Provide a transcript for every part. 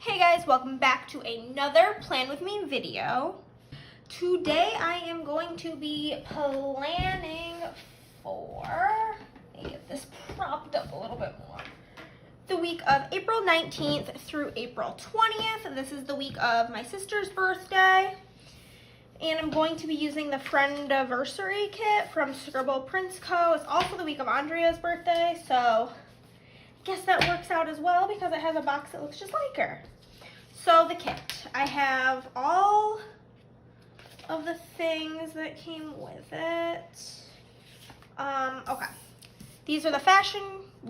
Hey guys, welcome back to another Plan With Me video. Today I am going to be planning for, let me get this propped up a little bit more, the week of April 19th through April 20th. This is the week of my sister's birthday. And I'm going to be using the Friendiversary kit from ScribblePrintsCo. It's also the week of Andrea's birthday, so I guess that works out as well because it has a box that looks just like her. So the kit, I have all of the things that came with it. Okay, these are the Fashion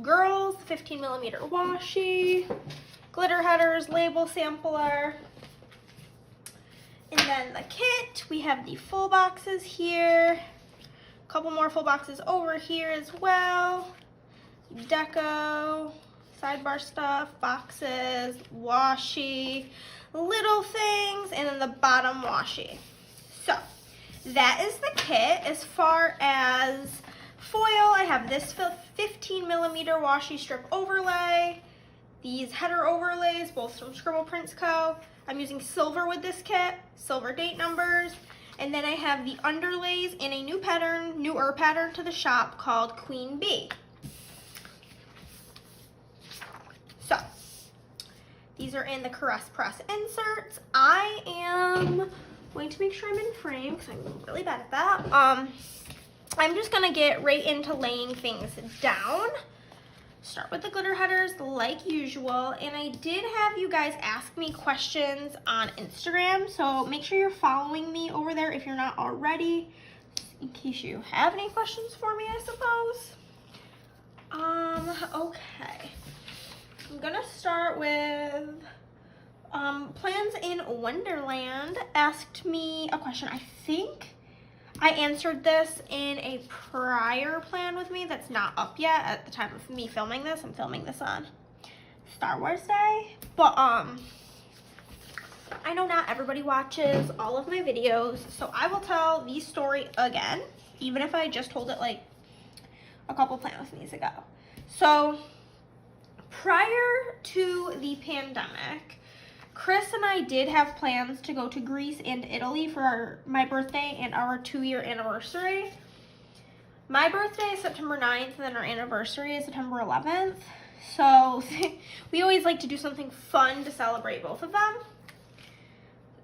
Girls 15mm washi, glitter headers, label sampler, and then the kit, we have the full boxes here, a couple more full boxes over here as well, deco, sidebar stuff, boxes, washi, little things, and then the bottom washi. So that is the kit. As far as foil, I have this 15mm washi strip overlay, these header overlays, both from ScribblePrintsCo. I'm using silver with this kit, silver date numbers, and then I have the underlays in a new pattern, newer pattern to the shop called Queen Bee. So, these are in the Caress Press inserts. I am going to make sure I'm in frame because I'm really bad at that. I'm just gonna get right into laying things down. Start with the glitter headers like usual, and I did have you guys ask me questions on Instagram, so make sure you're following me over there if you're not already, in case you have any questions for me, I suppose. Okay. I'm gonna start with Plans in Wonderland asked me a question. I think I answered this in a prior Plan With Me that's not up yet at the time of me filming this. I'm filming this on Star Wars Day, but I know not everybody watches all of my videos, so I will tell the story again, even if I just told it like a couple Plan With Me's ago. So prior to the pandemic, Chris and I did have plans to go to Greece and Italy for my birthday and our 2-year anniversary. My birthday is September 9th, and then our anniversary is September 11th. So we always like to do something fun to celebrate both of them.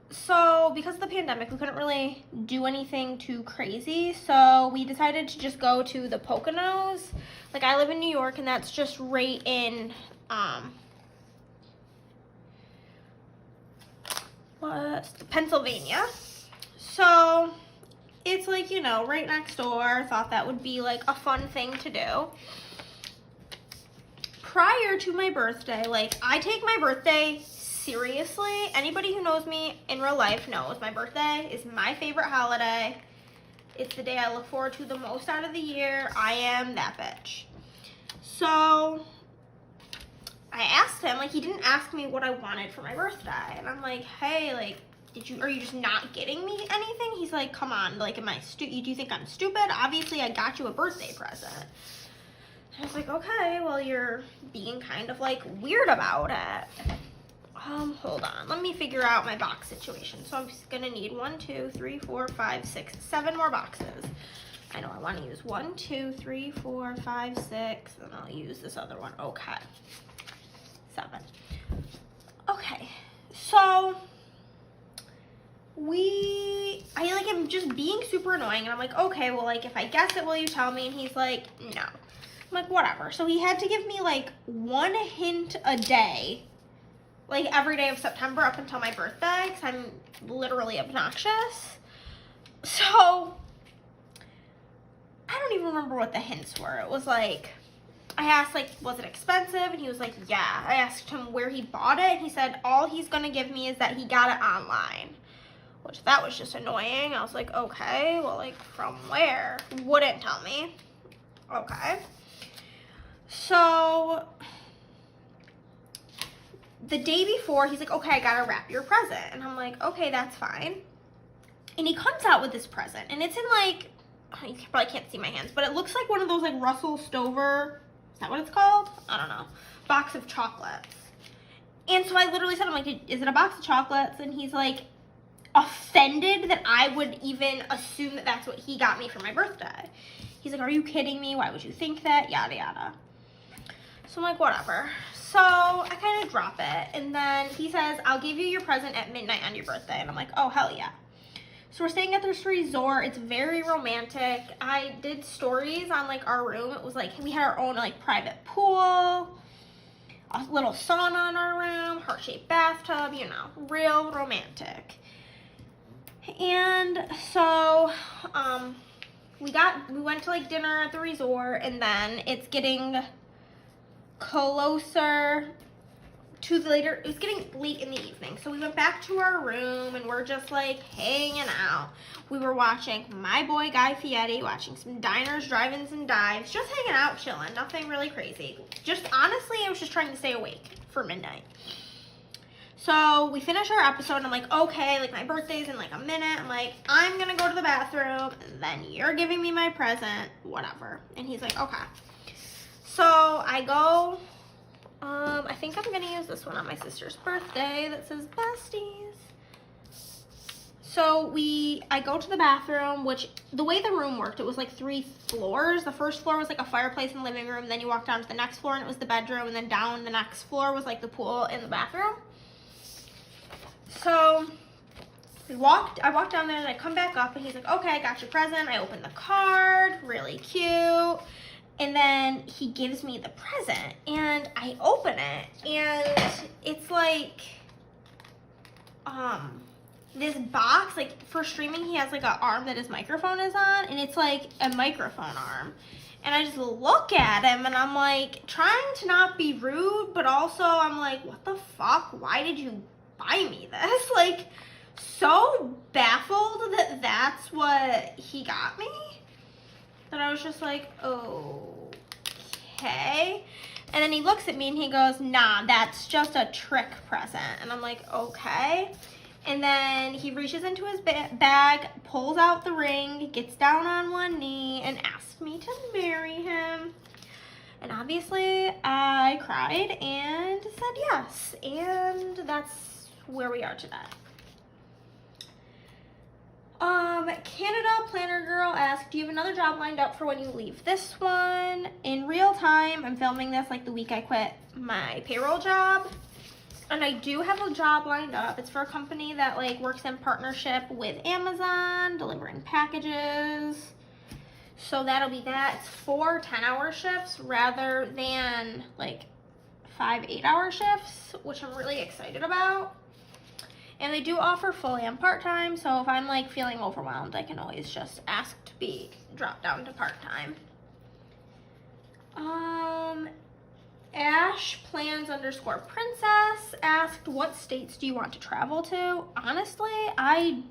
So because of the pandemic, we couldn't really do anything too crazy. So we decided to just go to the Poconos. Like, I live in New York, and that's just right in, Pennsylvania. So it's like, you know, right next door. Thought that would be like a fun thing to do. Prior to my birthday, like, I take my birthday seriously. Anybody who knows me in real life knows my birthday is my favorite holiday. It's the day I look forward to the most out of the year. I am that bitch. So I asked him, like, he didn't ask me what I wanted for my birthday. And I'm like, hey, like, are you just not getting me anything? He's like, come on, like, do you think I'm stupid? Obviously, I got you a birthday present. I was like, okay, well, you're being kind of, like, weird about it. Hold on, let me figure out my box situation. So I'm just gonna need 1, 2, 3, 4, 5, 6, 7 more boxes. I know I want to use 1, 2, 3, 4, 5, 6, and I'll use this other one. Okay, 7. Okay, so I'm just being super annoying, and I'm like, okay, well, like, if I guess it, will you tell me? And he's like, no. I'm like, whatever. So he had to give me like 1 hint a day, like every day of September up until my birthday, because I'm literally obnoxious. So I don't even remember what the hints were. It was like, I asked, like, was it expensive? And he was like, yeah. I asked him where he bought it, and he said all he's gonna give me is that he got it online, which that was just annoying. I was like, okay, well, like, from where? Wouldn't tell me. Okay. So the day before, he's like, okay, I gotta wrap your present. And I'm like, okay, that's fine. And he comes out with this present, and it's in, like, you probably can't see my hands, but it looks like one of those, like, Russell Stover, is that what it's called? I don't know. Box of chocolates. And And so I literally said, I'm like, is it a box of chocolates? And he's like offended that I would even assume that that's what he got me for my birthday. He's like, are you kidding me? Why would you think that? Yada, yada. So I'm like, whatever. So I kind of drop it. And then he says, I'll give you your present at midnight on your birthday. And I'm like, oh, hell yeah. So we're staying at this resort. It's very romantic. I did stories on like our room. It was like, we had our own like private pool, a little sauna in our room, heart-shaped bathtub, you know, real romantic. And so we went to like dinner at the resort, and then it's getting closer to it was getting late in the evening. So we went back to our room and we're just like hanging out. We were watching My Boy Guy Fieri, watching some diners, drive-ins, and dives, just hanging out, chilling, nothing really crazy. Just honestly, I was just trying to stay awake for midnight. So we finish our episode and I'm like, okay, like my birthday's in like a minute. I'm like, I'm gonna go to the bathroom, and then you're giving me my present, whatever. And he's like, okay. So I go, I think I'm gonna use this one on my sister's birthday that says besties. So I go to the bathroom, which the way the room worked, it was like 3 floors. The first floor was like a fireplace and living room. Then you walk down to the next floor and it was the bedroom. And then down the next floor was like the pool and the bathroom. So I walked down there and I come back up and he's like, okay, I got your present. I opened the card, really cute. And then he gives me the present and I open it and it's like, this box, like for streaming, he has like an arm that his microphone is on, and it's like a microphone arm. And I just look at him and I'm like trying to not be rude, but also I'm like, what the fuck? Why did you buy me this? Like, so baffled that that's what he got me, that I was just like, okay. And then he looks at me and he goes, nah, that's just a trick present. And I'm like, okay. And then he reaches into his bag, pulls out the ring, gets down on one knee, and asks me to marry him. And obviously, I cried and said yes. And that's where we are today. Canada Planner Girl asked, do you have another job lined up for when you leave this one? In real time, I'm filming this like the week I quit my payroll job. And I do have a job lined up. It's for a company that like works in partnership with Amazon, delivering packages. So that'll be that. It's 4 10-hour shifts rather than like 5 8-hour shifts, which I'm really excited about. And they do offer fully and part-time, so if I'm like feeling overwhelmed, I can always just ask to be dropped down to part-time. Ash_plans_princess asked, what states do you want to travel to? Honestly, I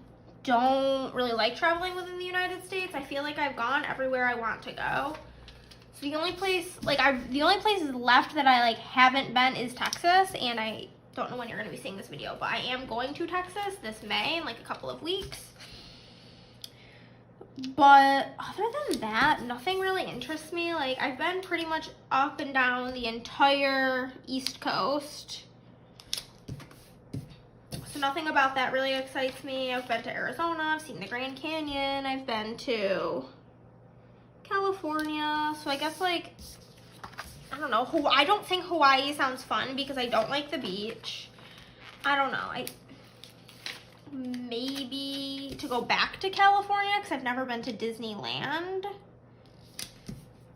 don't really like traveling within the United States. I feel like I've gone everywhere I want to go. So the only places left that I like haven't been is Texas, and I don't know when you're going to be seeing this video, but I am going to Texas this May in like a couple of weeks. But other than that, nothing really interests me. Like, I've been pretty much up and down the entire East Coast. So nothing about that really excites me. I've been to Arizona, I've seen the Grand Canyon, I've been to California. So I guess like, I don't know. I don't think Hawaii sounds fun because I don't like the beach. I don't know. Maybe to go back to California because I've never been to Disneyland.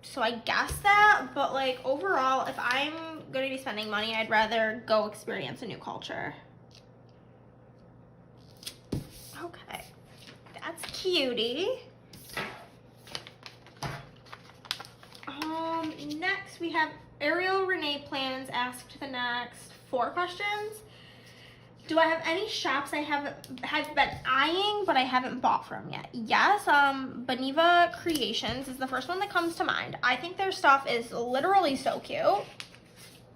So I guess that, but like overall, if I'm going to be spending money, I'd rather go experience a new culture. Okay, that's cutie. Next we have Ariel Renee Plans asked the next 4 questions. Do I have any shops I have been eyeing but I haven't bought from yet? Yes, Beneva Creations is the first one that comes to mind. I think their stuff is literally so cute,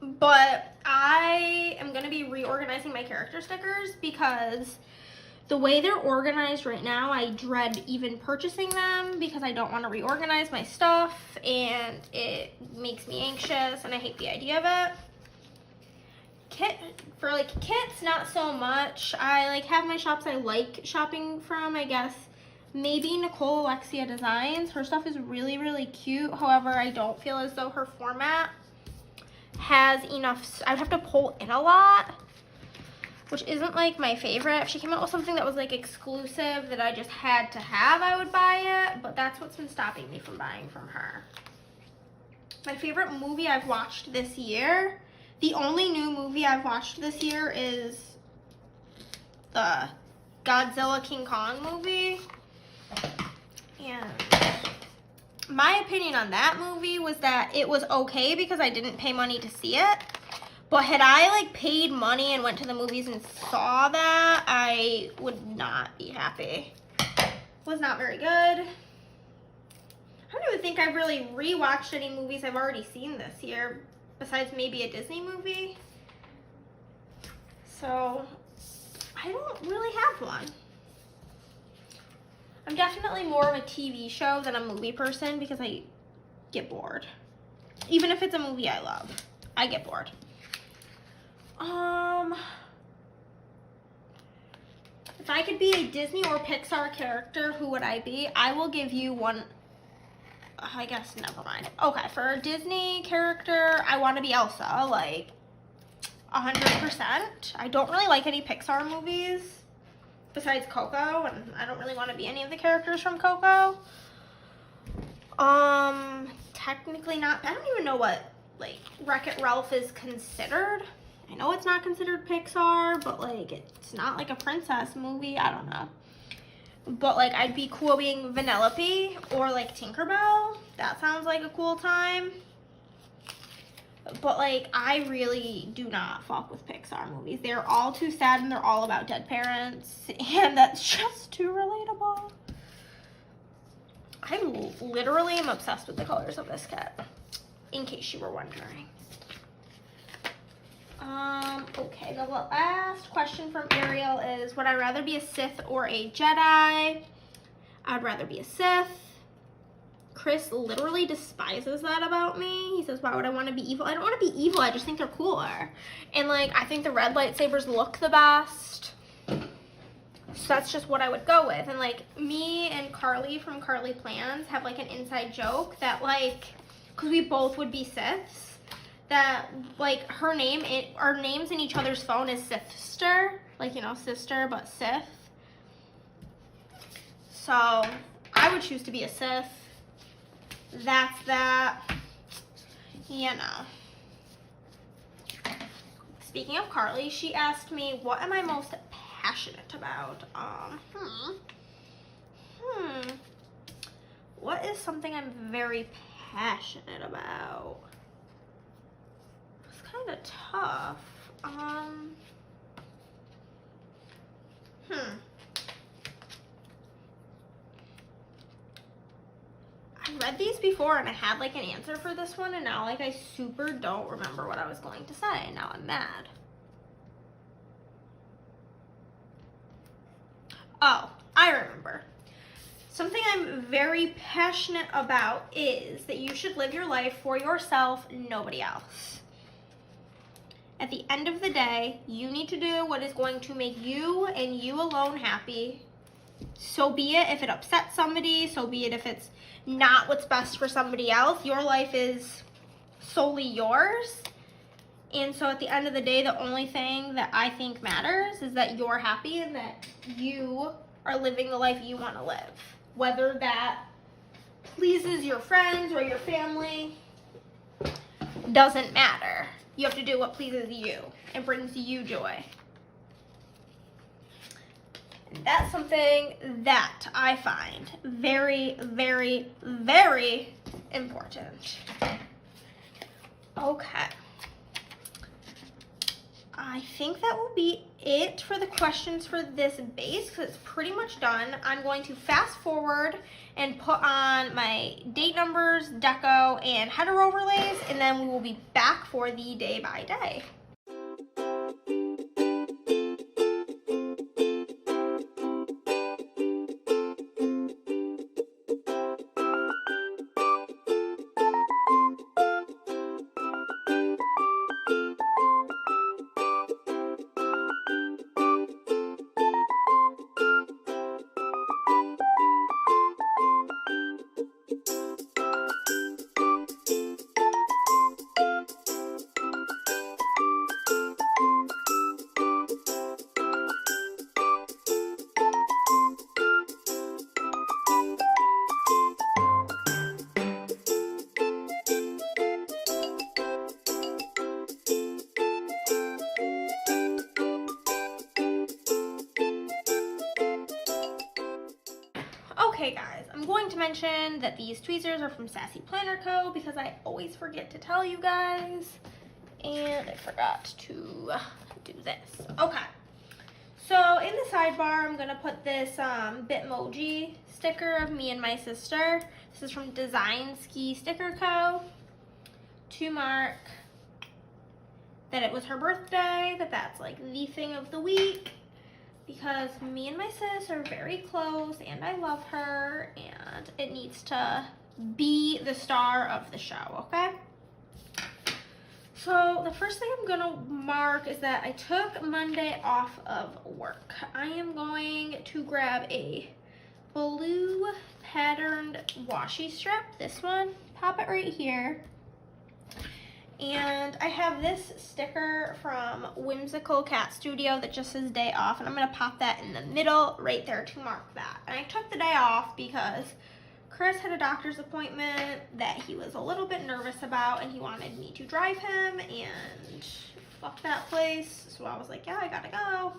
but I am going to be reorganizing my character stickers because the way they're organized right now, I dread even purchasing them because I don't want to reorganize my stuff and it makes me anxious and I hate the idea of it. kits, not so much. I like have my shops I like shopping from, I guess. Maybe Nicole Alexia Designs. Her stuff is really, really cute. However, I don't feel as though her format has enough. I'd have to pull in a lot, which isn't like my favorite. If she came out with something that was like exclusive that I just had to have, I would buy it, but that's what's been stopping me from buying from her. My favorite movie I've watched this year, the only new movie I've watched this year is the Godzilla King Kong movie. And my opinion on that movie was that it was okay because I didn't pay money to see it. But had I like paid money and went to the movies and saw that, I would not be happy. Was not very good. I don't even think I've really rewatched any movies I've already seen this year, besides maybe a Disney movie. So I don't really have one. I'm definitely more of a TV show than a movie person because I get bored. Even if it's a movie I love, I get bored. If I could be a Disney or Pixar character, who would I be? I will give you one. I guess, never mind. Okay, for a Disney character, I want to be Elsa, like 100%. I don't really like any Pixar movies besides Coco, and I don't really want to be any of the characters from Coco. Technically not. I don't even know what like Wreck-It Ralph is considered. I know it's not considered Pixar, but like it's not like a princess movie. I don't know. But like I'd be cool being Vanellope or like Tinkerbell. That sounds like a cool time. But like I really do not fuck with Pixar movies. They're all too sad and they're all about dead parents. And that's just too relatable. I literally am obsessed with the colors of this kit, in case you were wondering. Okay, the last question from Ariel is, would I rather be a Sith or a Jedi? I'd rather be a Sith. Chris literally despises that about me. He says, why would I want to be evil? I don't want to be evil, I just think they're cooler. And like, I think the red lightsabers look the best. So that's just what I would go with. And like, me and Carly from Carly Plans have like an inside joke that like, because we both would be Siths, that like our names in each other's phone is Sithster, like, you know, sister, but Sith. So I would choose to be a Sith. That's that. You know. Speaking of Carly, she asked me, what am I most passionate about? What is something I'm very passionate about? It's kind of tough. I read these before and I had like an answer for this one, and now like I super don't remember what I was going to say. Now I'm mad. Oh, I remember. Something I'm very passionate about is that you should live your life for yourself, nobody else. At the end of the day, you need to do what is going to make you and you alone happy. So be it if it upsets somebody, so be it if it's not what's best for somebody else. Your life is solely yours. And so at the end of the day, the only thing that I think matters is that you're happy and that you are living the life you want to live. Whether that pleases your friends or your family doesn't matter. You have to do what pleases you and brings you joy. That's something that I find very, very, very important. Okay. I think that will be it for the questions for this base, because it's pretty much done. I'm going to fast forward and put on my date numbers, deco, and header overlays, and then we will be back for the day by day. Okay guys, I'm going to mention that these tweezers are from ScribblePrintsCo because I always forget to tell you guys. And I forgot to do this. Okay. So in the sidebar, I'm going to put this Bitmoji sticker of me and my sister. This is from Design Ski Sticker Co. to mark that it was her birthday, that's like the thing of the week. Because me and my sis are very close and I love her and it needs to be the star of the show, okay? So the first thing I'm gonna mark is that I took Monday off of work. I am going to grab a blue patterned washi strip, this one, pop it right here. And I have this sticker from Whimsical Cat Studio that just says day off, and I'm gonna pop that in the middle right there to mark that. And I took the day off because Chris had a doctor's appointment that he was a little bit nervous about and he wanted me to drive him, and fuck that place. So I was like, yeah, I gotta go.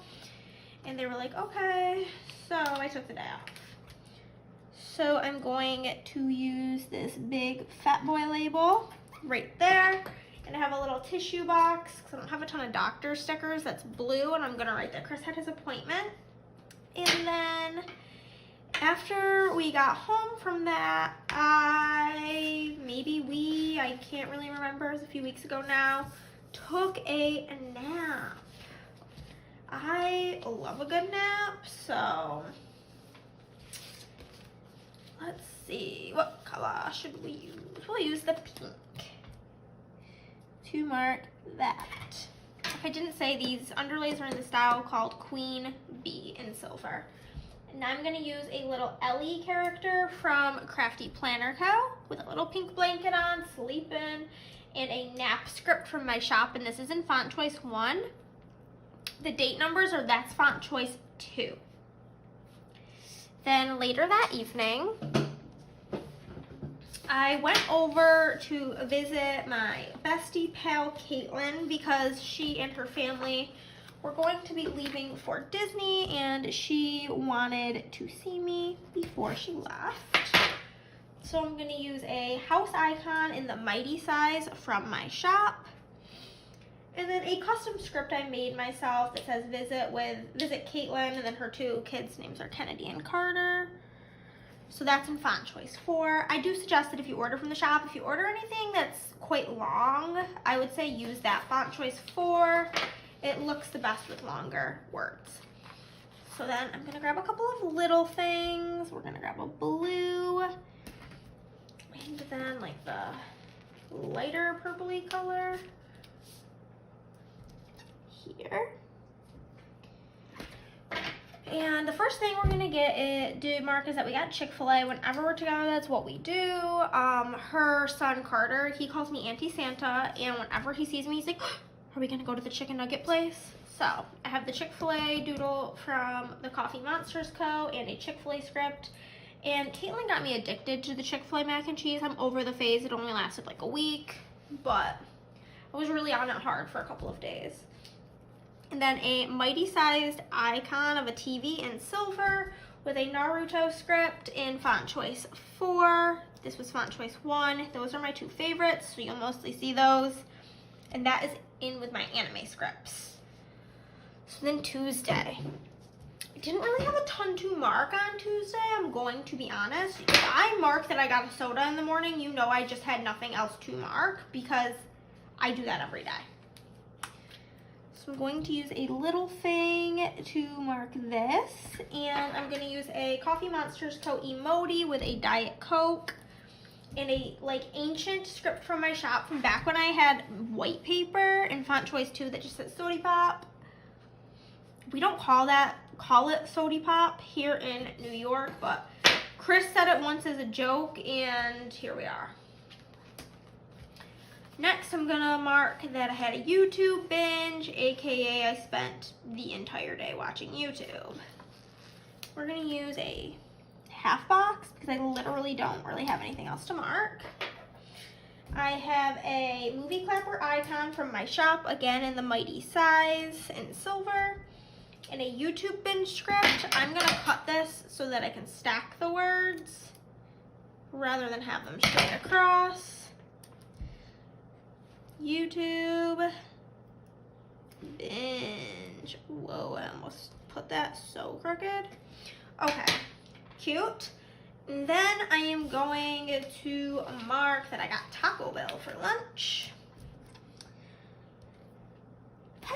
And they were like, okay. So I took the day off. So I'm going to use this big Fat Boy label right there. And I have a little tissue box because I don't have a ton of doctor stickers that's blue, and I'm gonna write that Chris had his appointment. And then after we got home from that, I can't really remember, it was a few weeks ago now, took a nap. I love a good nap, so let's see, what color should we use? We'll use the pink to mark that. If I didn't say, these underlays are in the style called Queen Bee in silver. And I'm gonna use a little Ellie character from Crafty Planner Co. with a little pink blanket on, sleeping, and a nap script from my shop, and this is in font choice 1. The date numbers are, that's font choice 2. Then later that evening, I went over to visit my bestie pal Caitlin because she and her family were going to be leaving for Disney and she wanted to see me before she left. So I'm going to use a house icon in the mighty size from my shop. And then a custom script I made myself that says visit Caitlin, and then her 2 kids' names are Kennedy and Carter. So that's in font choice 4. I do suggest that if you order from the shop, if you order anything that's quite long, I would say use that font choice 4. It looks the best with longer words. So then I'm gonna grab a couple of little things. We're gonna grab a blue, and then like the lighter purpley color here. And the first thing we're gonna do mark is that we got Chick-fil-A. Whenever we're together, that's what we do. Her son Carter, he calls me Auntie Santa, and whenever he sees me, he's like, are we gonna go to the chicken nugget place? So I have the Chick-fil-A doodle from the Coffee Monsters Co. and a Chick-fil-A script. And Caitlin got me addicted to the Chick-fil-A mac and cheese. I'm over the phase. It only lasted like a week, but I was really on it hard for a couple of days. And then a mighty sized icon of a TV in silver with a Naruto script in font choice 4. This was font choice 1. Those are my 2 favorites, so you'll mostly see those. And that is in with my anime scripts. So then Tuesday. I didn't really have a ton to mark on Tuesday, I'm going to be honest. If I mark that I got a soda in the morning, you know I just had nothing else to mark because I do that every day. So I'm going to use a little thing to mark this, and I'm going to use a Coffee Monsters Co. emoji with a Diet Coke and a like ancient script from my shop from back when I had white paper in font choice 2 that just says Sody Pop. We don't call it Sody Pop here in New York, but Chris said it once as a joke, and here we are. Next, I'm gonna mark that I had a YouTube binge, aka I spent the entire day watching YouTube. We're gonna use a half box because I literally don't really have anything else to mark. I have a movie clapper icon from my shop, again in the mighty size in silver. in a YouTube binge script, I'm gonna cut this so that I can stack the words rather than have them straight across. YouTube binge. Whoa, I almost put that so crooked. Okay, cute. And then I am going to mark that I got Taco Bell for lunch.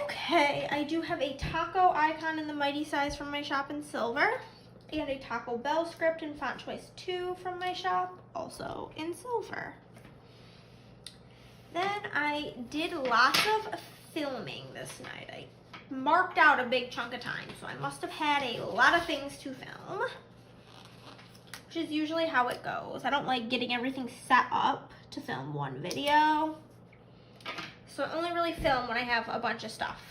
Okay, I do have a taco icon in the mighty size from my shop in silver, and a Taco Bell script in font choice 2 from my shop, also in silver. Then I did lots of filming this night. I marked out a big chunk of time, so I must have had a lot of things to film, which is usually how it goes. I don't like getting everything set up to film one video. So I only really film when I have a bunch of stuff.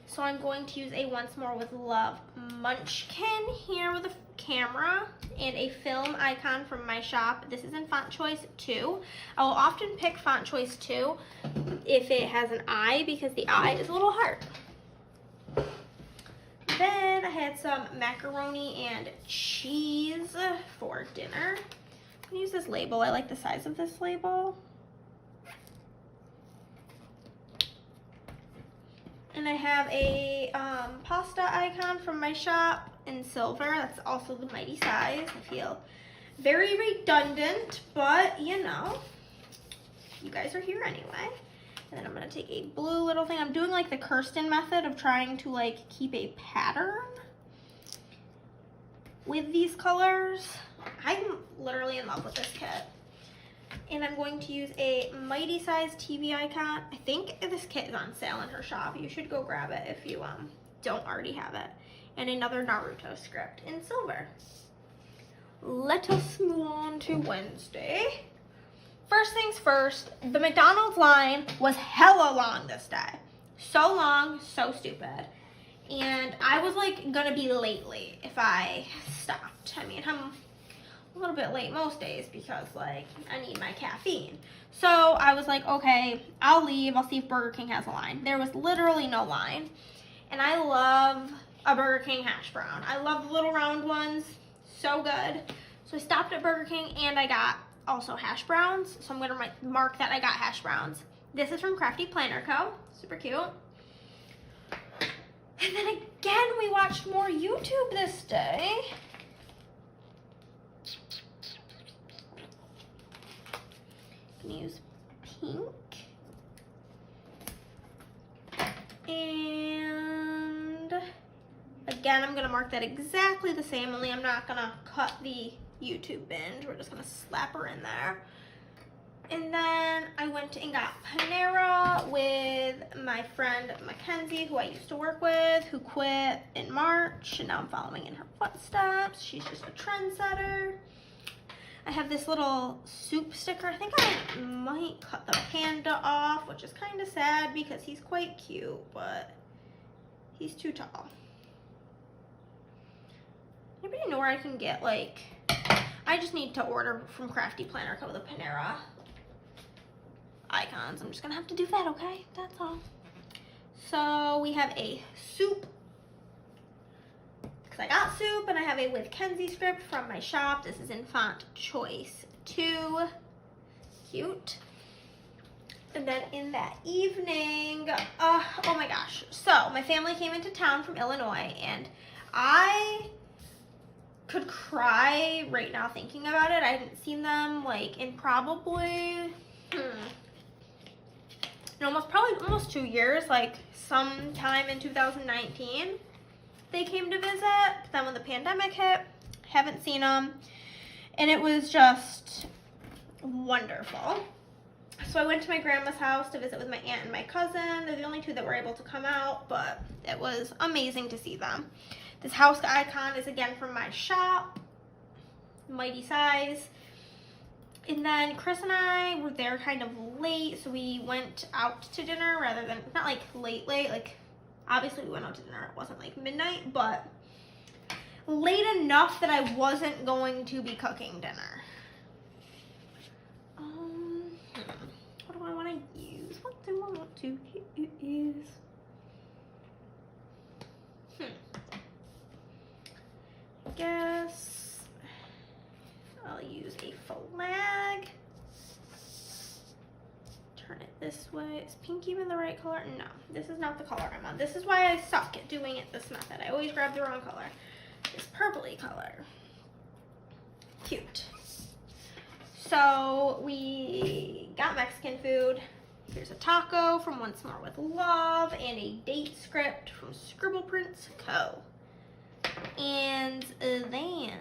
So I'm going to use a Once More with Love munchkin here with a camera and a film icon from my shop. This is in font choice 2. I will often pick font choice 2 if it has an I, because the I is a little hard. Then I had some macaroni and cheese for dinner. I'm gonna use this label. I like the size of this label. And I have a pasta icon from my shop in silver. That's also the mighty size. I feel very redundant, but you know, you guys are here anyway. And then I'm gonna take a blue little thing. I'm doing like the Kirsten method of trying to like keep a pattern with these colors. I'm literally in love with this kit. And I'm going to use a mighty size TV icon. I think this kit is on sale in her shop. You should go grab it if you don't already have it. And another Naruto script in silver. Let us move on to Wednesday. First things first, the McDonald's line was hella long this day. So long, so stupid. And I was like gonna be late if I stopped. I mean, I'm a little bit late most days because like I need my caffeine. So I was like, okay, I'll leave. I'll see if Burger King has a line. There was literally no line. And I love a Burger King hash brown. I love the little round ones. So good. So I stopped at Burger King and I got also hash browns. So I'm going to mark that I got hash browns. This is from Plannahannah. Super cute. And then again, we watched more YouTube this day. I'm gonna use pink. And again, I'm gonna mark that exactly the same, only I'm not gonna cut the YouTube binge. We're just gonna slap her in there. And then I went and got Panera with my friend Mackenzie, who I used to work with, who quit in March, and now I'm following in her footsteps. She's just a trendsetter. I have this little soup sticker. I think I might cut the panda off, which is kind of sad because he's quite cute, but he's too tall. Anybody know where I can get, like, I just need to order from Plannahannah the Panera icons. I'm just gonna have to do that, okay? That's all. So we have a soup, because I got soup, and I have a With Kenzie script from my shop. This is in font choice 2. Cute. And then in that evening, oh my gosh. So my family came into town from Illinois, and I could cry right now thinking about it. I hadn't seen them like in probably almost 2 years, like sometime in 2019 they came to visit. But then when the pandemic hit, haven't seen them, and it was just wonderful. So I went to my grandma's house to visit with my aunt and my cousin. They're the only two that were able to come out, but it was amazing to see them. This house icon is again from my shop, mighty size. And then Chris and I were there kind of late, so we went out to dinner rather than, not like late, like obviously we went out to dinner. It wasn't like midnight, but late enough that I wasn't going to be cooking dinner. What do I want to use? What do I want to use? Guess I'll use a flag. Turn it this way. Is pink even the right color? No, this is not the color I'm on. This is why I suck at doing it this method. I always grab the wrong color. This purpley color. Cute. So we got Mexican food. Here's a taco from Once More with Love and a date script from ScribblePrintsCo. And then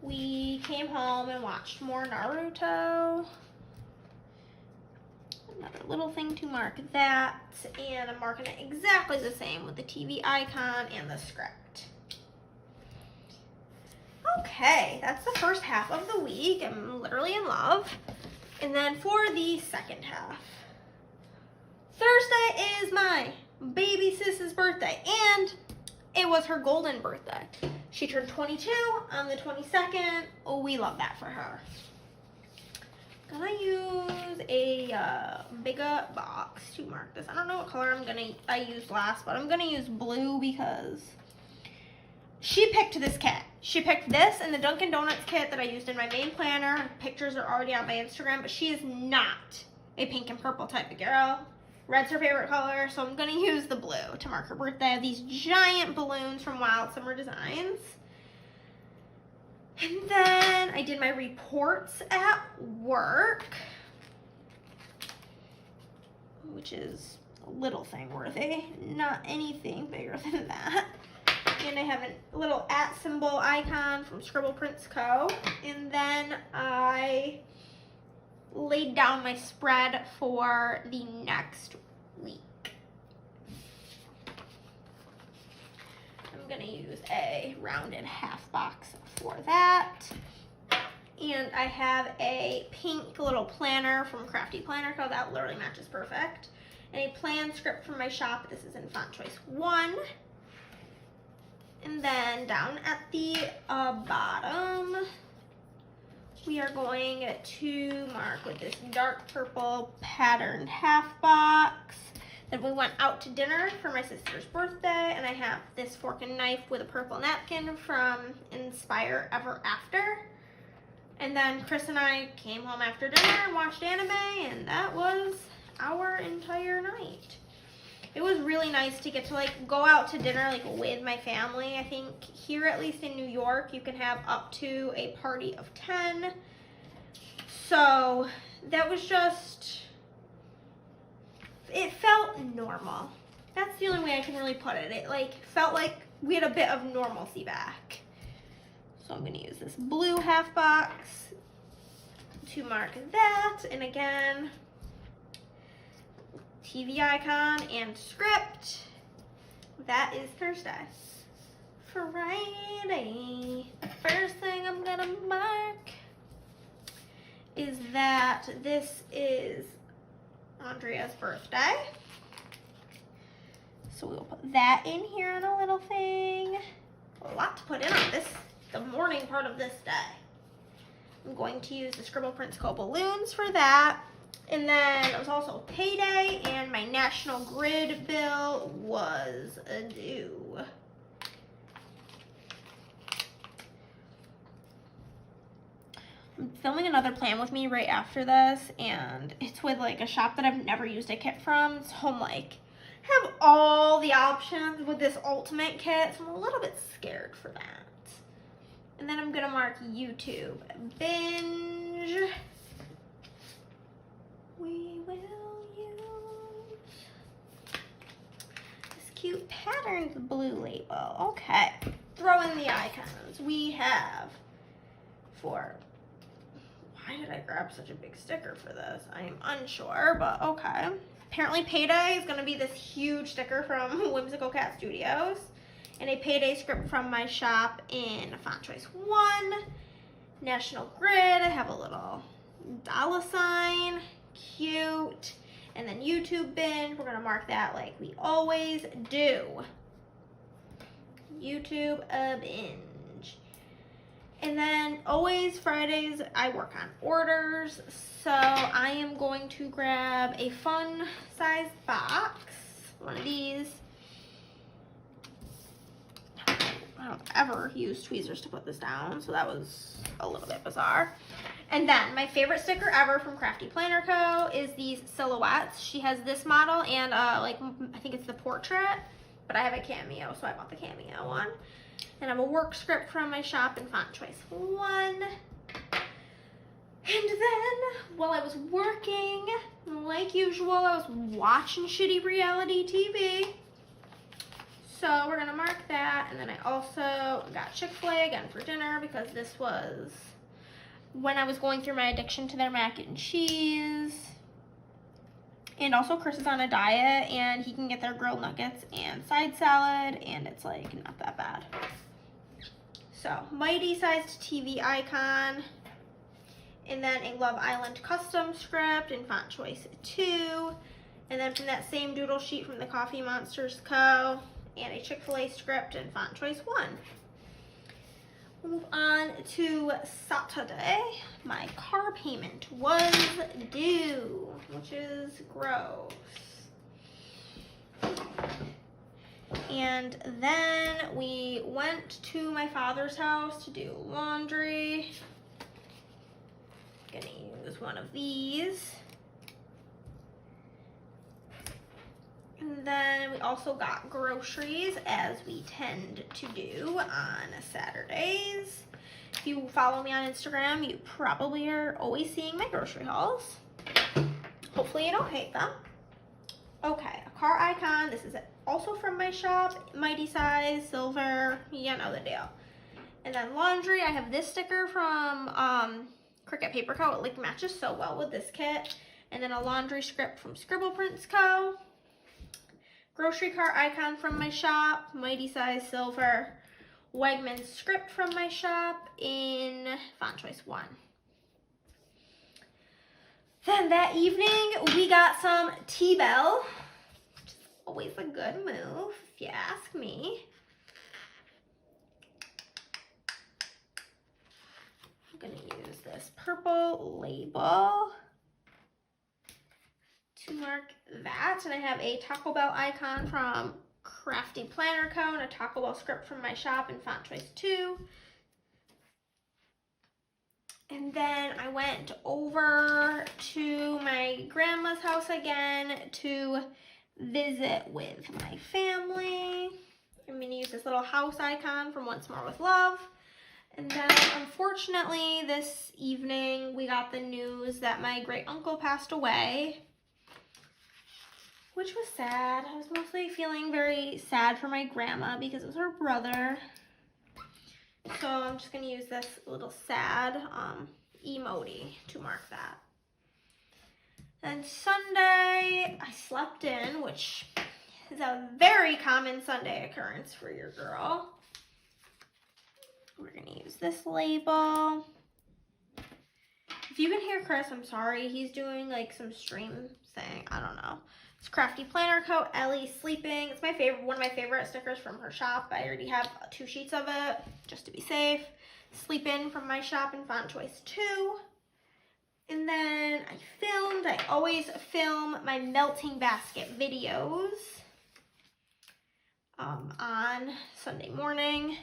we came home and watched more Naruto. Another little thing to mark that, and I'm marking it exactly the same with the TV icon and the script. Okay, that's the first half of the week. I'm literally in love. And then for the second half, Thursday is my baby sis's birthday, and it was her golden birthday. She turned 22 on the 22nd. Oh, we love that for her. Gonna use a bigger box to mark this. I don't know what color I used last, but I'm gonna use blue because she picked this kit. She picked this and the Dunkin' Donuts kit that I used in my main planner. Pictures are already on my Instagram, but she is not a pink and purple type of girl. Red's her favorite color, so I'm gonna use the blue to mark her birthday. I have these giant balloons from Wild Summer Designs. And then I did my reports at work, which is a little thing worthy, not anything bigger than that. And I have a little @ symbol icon from ScribblePrintsCo. And then I laid down my spread for the next week. I'm gonna use a rounded half box for that. And I have a pink little planner from Crafty Planner Co. That literally matches perfect. And a plan script from my shop. This is in font choice 1. And then down at the bottom, we are going to mark with this dark purple patterned half box. Then we went out to dinner for my sister's birthday, and I have this fork and knife with a purple napkin from Inspire Ever After. And then Chris and I came home after dinner and watched anime, and that was our entire night. It was really nice to get to go out to dinner with my family. I think here, at least in New York, you can have up to a party of 10. So that was just, it felt normal. That's the only way I can really put it. It felt like we had a bit of normalcy back. So I'm gonna use this blue half box to mark that. And again, TV icon and script. That is Thursday. Friday, the first thing I'm gonna mark is that this is Andrea's birthday. So we'll put that in here on a little thing. A lot to put in on this, the morning part of this day. I'm going to use the ScribblePrintsCo balloons for that. And then it was also payday, and my National Grid bill was due. I'm filming another plan with me right after this, and it's with a shop that I've never used a kit from. So I'm have all the options with this ultimate kit, so I'm a little bit scared for that. And then I'm gonna mark YouTube binge. We will use this cute patterned blue label. Okay, throw in the icons. We have for, why did I grab such a big sticker for this? I am unsure, but okay. Apparently Payday is gonna be this huge sticker from Whimsical Cat Studios, and a Payday script from my shop in font choice 1. National Grid, I have a little $sign. Cute. And then YouTube binge, we're gonna mark that like we always do. YouTube binge. And then always Fridays I work on orders, so I am going to grab a fun size box. one of these. I don't ever use tweezers to put this down, so that was a little bit bizarre. And then my favorite sticker ever from ScribblePrintsCo is these silhouettes. She has this model and like I think it's the portrait, but I have a cameo, so I bought the cameo one. And I have a work script from my shop in font choice 1. And then, while I was working, like usual, I was watching shitty reality TV. So we're gonna mark that. And then I also got Chick-fil-A again for dinner because this was when I was going through my addiction to their mac and cheese. And also Chris is on a diet and he can get their grilled nuggets and side salad and it's like not that bad. So, mighty sized TV icon. And then a Love Island custom script in font choice 2. And then from that same doodle sheet from the Coffee Monsters Co. And a Chick-fil-A script in font choice 1. We'll move on to Saturday. My car payment was due, which is gross. And then we went to my father's house to do laundry. Gonna use one of these. And then we also got groceries, as we tend to do on Saturdays. If you follow me on Instagram, you probably are always seeing my grocery hauls. Hopefully you don't hate them. Okay, a car icon. This is also from my shop. Mighty size, silver, you know the deal. And then laundry, I have this sticker from Cricut Paper Co. It like matches so well with this kit. And then a laundry script from ScribblePrintsCo. Grocery cart icon from my shop, mighty size silver. Wegmans script from my shop in font choice 1. Then that evening we got some T-Bell, which is always a good move if you ask me. I'm gonna use this purple label to mark that. And I have a Taco Bell icon from Crafty Planner Co. and a Taco Bell script from my shop in font choice 2. And then I went over to my grandma's house again to visit with my family. I'm gonna use this little house icon from Once More with Love. And then unfortunately this evening we got the news that my great uncle passed away, which was sad. I was mostly feeling very sad for my grandma because it was her brother. So I'm just gonna use this little sad emoji to mark that. And Sunday, I slept in, which is a very common Sunday occurrence for your girl. We're gonna use this label. If you can hear Chris, I'm sorry. He's doing like some stream thing. I don't know. It's Crafty Planner Co. Ellie sleeping. It's my favorite, one of my favorite stickers from her shop. I already have 2 sheets of it, just to be safe. Sleep In from my shop in font choice 2. And then I always film my melting basket videos on Sunday morning.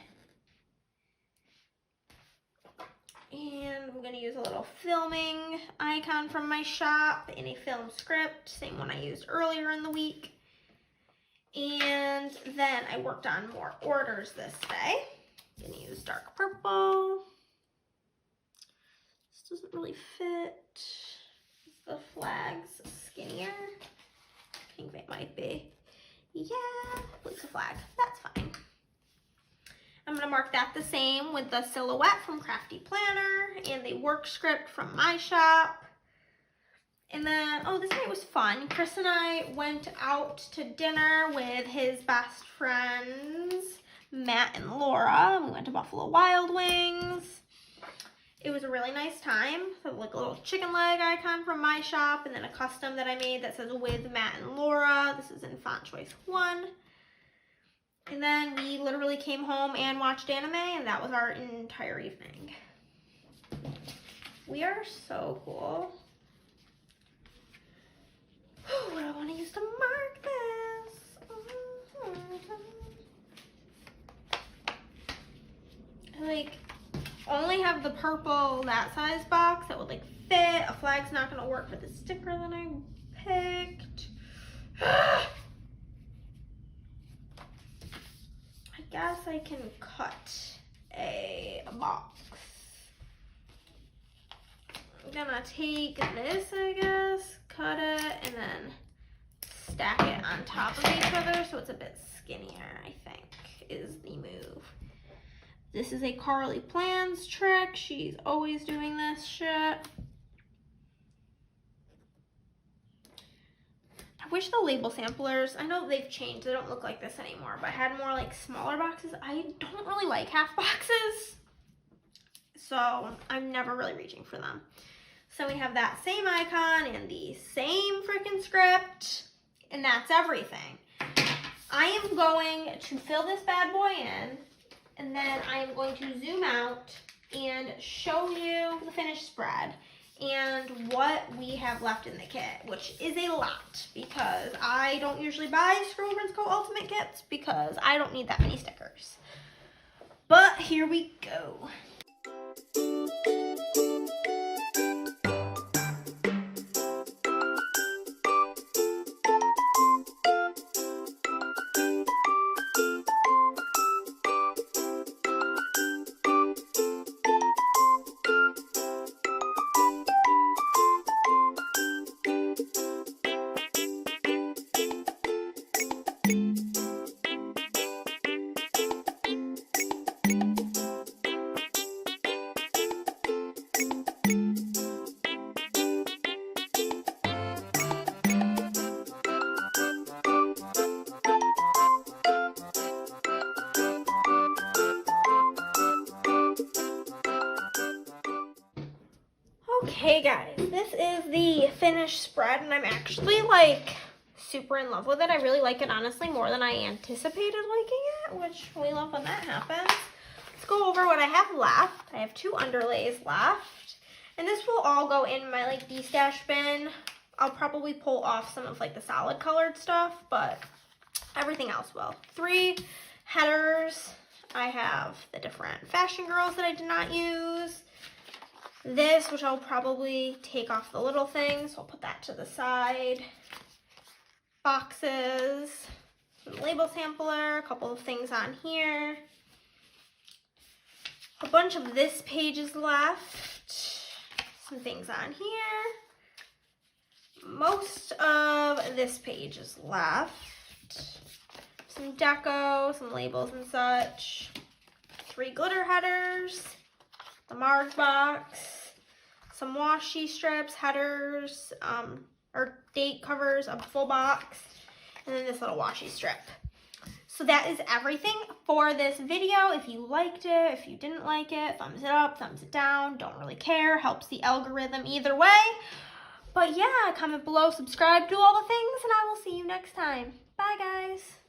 And I'm gonna use a little filming icon from my shop in a film script, same one I used earlier in the week. And then I worked on more orders this day. I'm gonna use dark purple. This doesn't really fit. The flag's skinnier. I think it might be. Yeah, it's a flag. That's fine. I'm going to mark that the same with the silhouette from Crafty Planner and the work script from my shop. And then, oh, this night was fun. Chris and I went out to dinner with his best friends, Matt and Laura. We went to Buffalo Wild Wings. It was a really nice time. So like a little chicken leg icon from my shop and then a custom that I made that says with Matt and Laura. This is in font choice 1. And then we literally came home and watched anime, and that was our entire evening. We are so cool. What do I want to use to mark this? have the purple, that size box that would like fit. A flag's not gonna work for the sticker that I picked. I guess I can cut a box. I'm gonna take this, I guess, cut it, and then stack it on top of each other so it's a bit skinnier, I think, is the move. This is a Carly Plans trick. She's always doing this shit. I wish the label samplers, I know they've changed, they don't look like this anymore, but I had more like smaller boxes. I don't really like half boxes, so I'm never really reaching for them. So we have that same icon and the same freaking script, and that's everything. I am going to fill this bad boy in, and then I am going to zoom out and show you the finished spread and what we have left in the kit, which is a lot because I don't usually buy ScribblePrintsCo Ultimate Kits because I don't need that many stickers. But here we go. Okay guys, this is the finished spread and I'm actually like super in love with it. I really like it honestly more than I anticipated liking it, which we love when that happens. Let's go over what I have left. I have 2 underlays left and this will all go in my like de-stash bin. I'll probably pull off some of like the solid colored stuff, but everything else will. 3 headers. I have the different fashion girls that I did not use. This, which I'll probably take off the little things, so I'll put that to the side. Boxes, some label sampler, a couple of things on here. A bunch of this page is left. Some things on here. Most of this page is left. Some deco, some labels and such. 3 glitter headers. The Marg box, some washi strips, headers, or date covers, a full box, and then this little washi strip. So that is everything for this video. If you liked it, if you didn't like it, thumbs it up, thumbs it down, don't really care, helps the algorithm either way. But yeah, comment below, subscribe, do all the things, and I will see you next time. Bye guys.